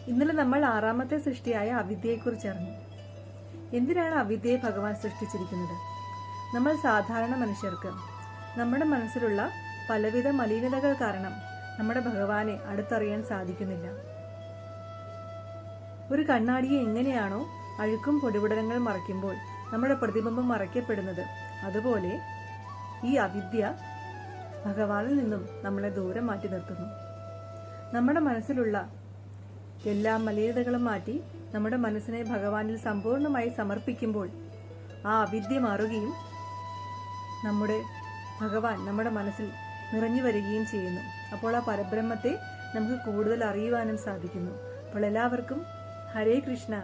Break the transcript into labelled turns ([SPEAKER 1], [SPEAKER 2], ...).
[SPEAKER 1] ഇന്നലെ നമ്മൾ ആറാമത്തെ സൃഷ്ടിയായ അവിദ്യയെക്കുറിച്ച് അറിഞ്ഞു. എന്തിനാണ് അവിദ്യയെ ഭഗവാൻ സൃഷ്ടിച്ചിരിക്കുന്നത്? നമ്മൾ സാധാരണ മനുഷ്യർക്ക് നമ്മുടെ മനസ്സിലുള്ള പലവിധ മലിനതകൾ കാരണം നമ്മുടെ ഭഗവാനെ അടുത്തറിയാൻ സാധിക്കുന്നില്ല. ഒരു കണ്ണാടിയെ എങ്ങനെയാണോ അഴുക്കും പൊടിപടലങ്ങൾ മറയ്ക്കുമ്പോൾ നമ്മുടെ പ്രതിബിംബം മറയ്ക്കപ്പെടുന്നത്, അതുപോലെ ഈ അവിദ്യ ഭഗവാനിൽ നിന്നും നമ്മളെ ദൂരം മാറ്റി നിർത്തുന്നു. നമ്മുടെ മനസ്സിലുള്ള എല്ലാ മലിനതകളും മാറ്റി നമ്മുടെ മനസ്സിനെ ഭഗവാനിൽ സമ്പൂർണമായി സമർപ്പിക്കുമ്പോൾ ആ അവിദ്യ മാറുകയും നമ്മുടെ ഭഗവാൻ നമ്മുടെ മനസ്സിൽ നിറഞ്ഞു വരികയും ചെയ്യുന്നു. അപ്പോൾ ആ പരബ്രഹ്മത്തെ നമുക്ക് കൂടുതൽ അറിയുവാനും സാധിക്കുന്നു. അപ്പോൾ എല്ലാവർക്കും ഹരേ കൃഷ്ണ.